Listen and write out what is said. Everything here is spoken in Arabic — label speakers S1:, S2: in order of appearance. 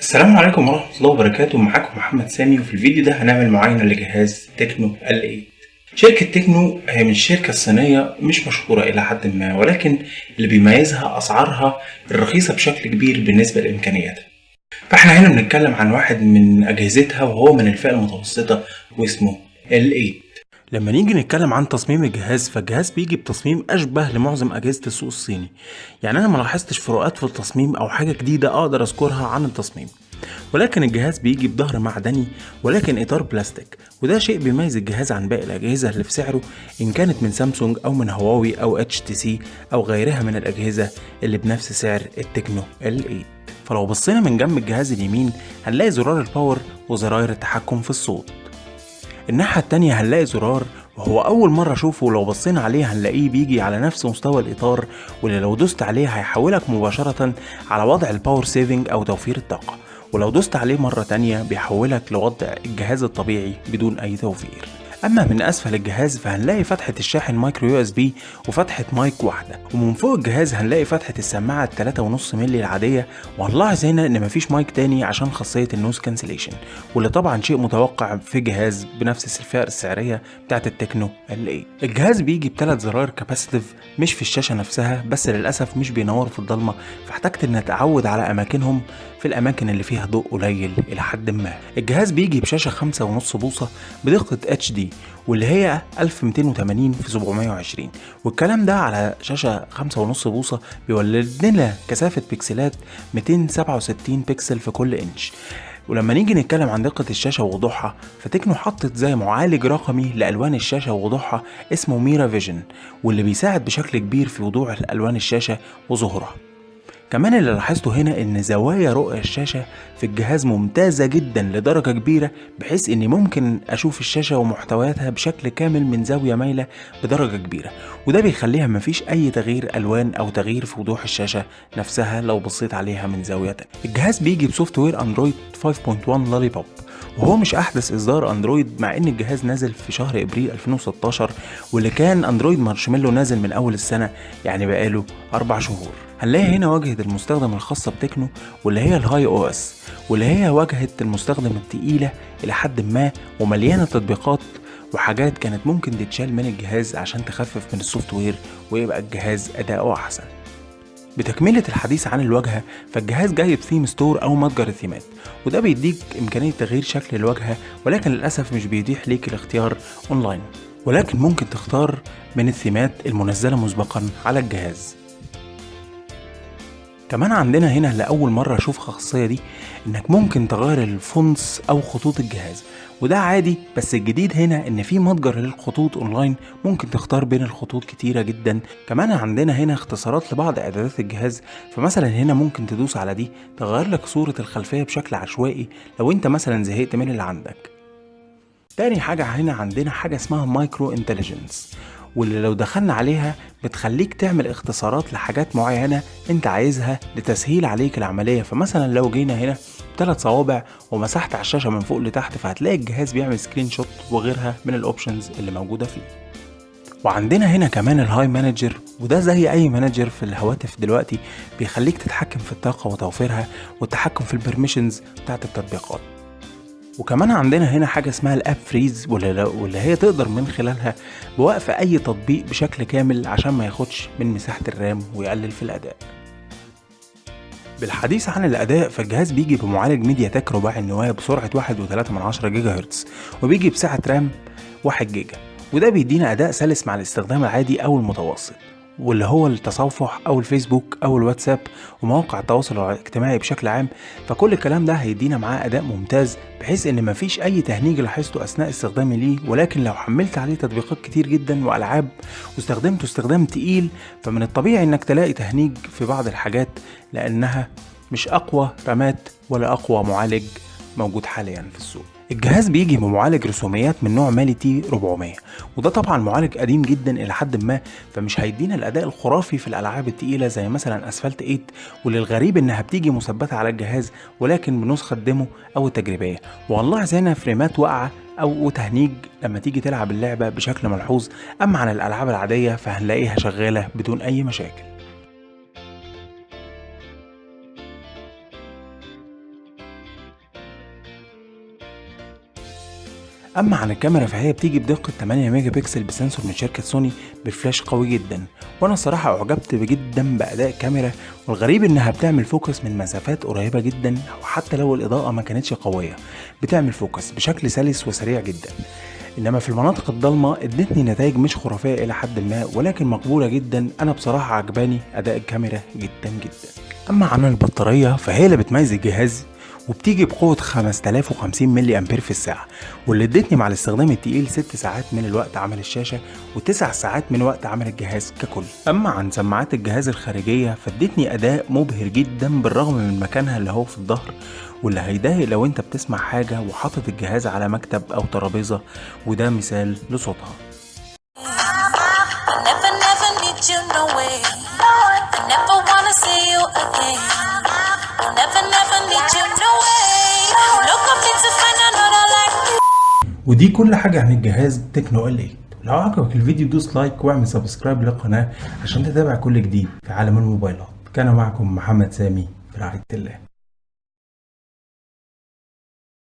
S1: السلام عليكم ورحمة الله وبركاته. معاكم محمد سامي، وفي الفيديو ده هنعمل معاينة لجهاز تكنو L8. شركة تكنو هي من الشركة الصينية مش مشهورة إلى حد ما، ولكن اللي بيميزها أسعارها الرخيصة بشكل كبير بالنسبة لإمكانياتها. فاحنا هنا بنتكلم عن واحد من أجهزتها وهو من الفئة المتوسطة واسمه L8. لما نيجي نتكلم عن تصميم الجهاز، فالجهاز بيجي بتصميم أشبه لمعظم أجهزة السوق الصيني. يعني أنا ما لاحظتش فروقات في التصميم أو حاجة جديدة أقدر أذكرها عن التصميم، ولكن الجهاز بيجي بظهر معدني ولكن إطار بلاستيك، وده شيء بيميز الجهاز عن باقي الأجهزة اللي في سعره، إن كانت من سامسونج أو من هواوي أو HTC أو غيرها من الأجهزة اللي بنفس سعر التكنو L8. فلو بصينا من جنب الجهاز اليمين هنلاقي زرار الباور وزراير التحكم في الصوت. الناحية التانية هنلاقي زرار، وهو أول مرة أشوفه، ولو بصينا عليه هنلاقيه بيجي على نفس مستوى الإطار، واللي لو دوست عليه هيحولك مباشرة على وضع الباور سيفنج أو توفير الطاقة، ولو دوست عليه مرة تانية بيحولك لوضع الجهاز الطبيعي بدون أي توفير. أما من أسفل الجهاز فهنلاقي فتحة الشاحن مايكرو USB وفتحة مايك واحدة، ومن فوق الجهاز هنلاقي فتحة السماعة 3.5 مللي العادية، وهنلاحظ هنا إن مفيش مايك تاني عشان خاصية النويز كانسليشن، واللي طبعا شيء متوقع في جهاز بنفس الفئة السعرية بتاعت التكنو L8. الجهاز بيجي بثلاث زراير كاباسيتيف مش في الشاشة نفسها، بس للأسف مش بينوروا في الضلمة، فاحتجت إن أتعود على أماكنهم في الأماكن اللي فيها ضوء قليل إلى حد ما. الجهاز بيجي بشاشة 5.5 بوصة بدقة HD، واللي هي 1280 في 720، والكلام ده على شاشة 5.5 بوصة بيولد لنا كثافة بكسلات 267 بكسل في كل إنش. ولما نيجي نتكلم عن دقة الشاشة ووضوحها، فتكنو حطت زي معالج رقمي لألوان الشاشة ووضوحها اسمه ميرا فيجن، واللي بيساعد بشكل كبير في وضوح ألوان الشاشة وظهورها. كمان اللي لاحظته هنا ان زوايا رؤية الشاشة في الجهاز ممتازة جدا لدرجة كبيرة، بحيث اني ممكن اشوف الشاشة ومحتوياتها بشكل كامل من زاوية مايلة بدرجة كبيرة، وده بيخليها مفيش اي تغيير الوان او تغيير في وضوح الشاشة نفسها لو بصيت عليها من زاوية تانية. الجهاز بيجي بسوفت وير اندرويد 5.1 لولي بوب، وهو مش احدث اصدار اندرويد، مع ان الجهاز نازل في شهر ابريل 2016، واللي كان اندرويد مارشميلو نازل من اول السنة، يعني بقاله 4 شهور. هنلاقي هنا واجهة المستخدم الخاصة بتكنو، واللي هي الهاي او اس، واللي هي واجهة المستخدم التقيلة الى حد ما، ومليانة تطبيقات وحاجات كانت ممكن تتشال من الجهاز عشان تخفف من السوفت وير ويبقى الجهاز اداؤه احسن. بتكملة الحديث عن الواجهة، فالجهاز جاي بثيم ستور أو متجر الثيمات، وده بيديك إمكانية تغيير شكل الواجهة، ولكن للأسف مش بيتيح ليك الاختيار أونلاين، ولكن ممكن تختار من الثيمات المنزلة مسبقا على الجهاز. كمان عندنا هنا لأول مرة أشوف الخاصية دي، إنك ممكن تغير الفونتس أو خطوط الجهاز، وده عادي، بس الجديد هنا إن في متجر للخطوط أونلاين ممكن تختار بين الخطوط كتيرة جدا. كمان عندنا هنا اختصارات لبعض إعدادات الجهاز، فمثلا هنا ممكن تدوس على دي تغير لك صورة الخلفية بشكل عشوائي لو أنت مثلا زهقت من اللي عندك. تاني حاجة هنا عندنا حاجة اسمها مايكرو انتليجنس، واللي لو دخلنا عليها بتخليك تعمل اختصارات لحاجات معينة انت عايزها لتسهيل عليك العملية. فمثلا لو جينا هنا 3 صوابع ومسحت على الشاشة من فوق لتحت، فهتلاقي الجهاز بيعمل سكرين شوت وغيرها من الاوبشنز اللي موجودة فيه. وعندنا هنا كمان الهاي مانجر، وده زي اي مانجر في الهواتف دلوقتي، بيخليك تتحكم في الطاقة وتوفيرها والتحكم في البرميشنز بتاعت التطبيقات. وكمان عندنا هنا حاجة اسمها الاب فريز، واللي هي تقدر من خلالها بوقف اي تطبيق بشكل كامل عشان ما ياخدش من مساحة الرام ويقلل في الاداء. بالحديث عن الاداء، فالجهاز بيجي بمعالج ميديا تك رباعي النواة بسرعة 1.3 جيجا هرتز، وبيجي بسعة رام 1 جيجا، وده بيدينا اداء سلس مع الاستخدام العادي او المتوسط، واللي هو التصفح او الفيسبوك او الواتساب ومواقع التواصل الاجتماعي بشكل عام. فكل الكلام ده هيدينا معاه اداء ممتاز، بحيث ان مفيش اي تهنيج لاحظته اثناء استخدامي ليه، ولكن لو حملت عليه تطبيقات كتير جدا والعاب واستخدمته استخدام تقيل، فمن الطبيعي انك تلاقي تهنيج في بعض الحاجات، لانها مش اقوى رامات ولا اقوى معالج موجود حاليا في السوق. الجهاز بيجي بمعالج رسوميات من نوع مالي تي 400، وده طبعا معالج قديم جدا الى حد ما، فمش هيدينا الاداء الخرافي في الالعاب التقيله زي مثلا اسفلت 8، والغريب انها بتيجي مثبته على الجهاز ولكن بنسخه ديمو او التجريبيه، والله زينا فريمات واقعه او تهنيج لما تيجي تلعب اللعبه بشكل ملحوظ. اما عن الالعاب العاديه فهنلاقيها شغاله بدون اي مشاكل. اما عن الكاميرا فهي بتيجي بدقة 8 ميجا بكسل بسنسور من شركة سوني بفلاش قوي جدا، وانا صراحة اعجبت جدا باداء الكاميرا. والغريب انها بتعمل فوكس من مسافات قريبة جدا، وحتى لو الاضاءة ما كانتش قوية بتعمل فوكس بشكل سلس وسريع جدا. انما في المناطق الضلمة ادتني نتائج مش خرافية الى حد ما، ولكن مقبولة جدا. انا بصراحة عجباني اداء الكاميرا جدا جدا. اما عن البطارية فهي اللي بتميز الجهاز، وبتيجي بقوة 5050 ملي أمبير في الساعة، واللي ادتني مع الاستخدام التقيل 6 ساعات من الوقت عمل الشاشة و9 ساعات من وقت عمل الجهاز ككل. أما عن سماعات الجهاز الخارجية فادتني أداء مبهر جدا بالرغم من مكانها اللي هو في الظهر، واللي هيضايق لو انت بتسمع حاجة وحاطط الجهاز على مكتب أو ترابيزة، وده مثال لصوتها. ودي كل حاجة عن الجهاز تكنو ال8. لو عجبك الفيديو دوس لايك واعمل سبسكرايب للقناة عشان تتابع كل جديد في عالم الموبايلات. كان معكم محمد سامي في رعاية الله.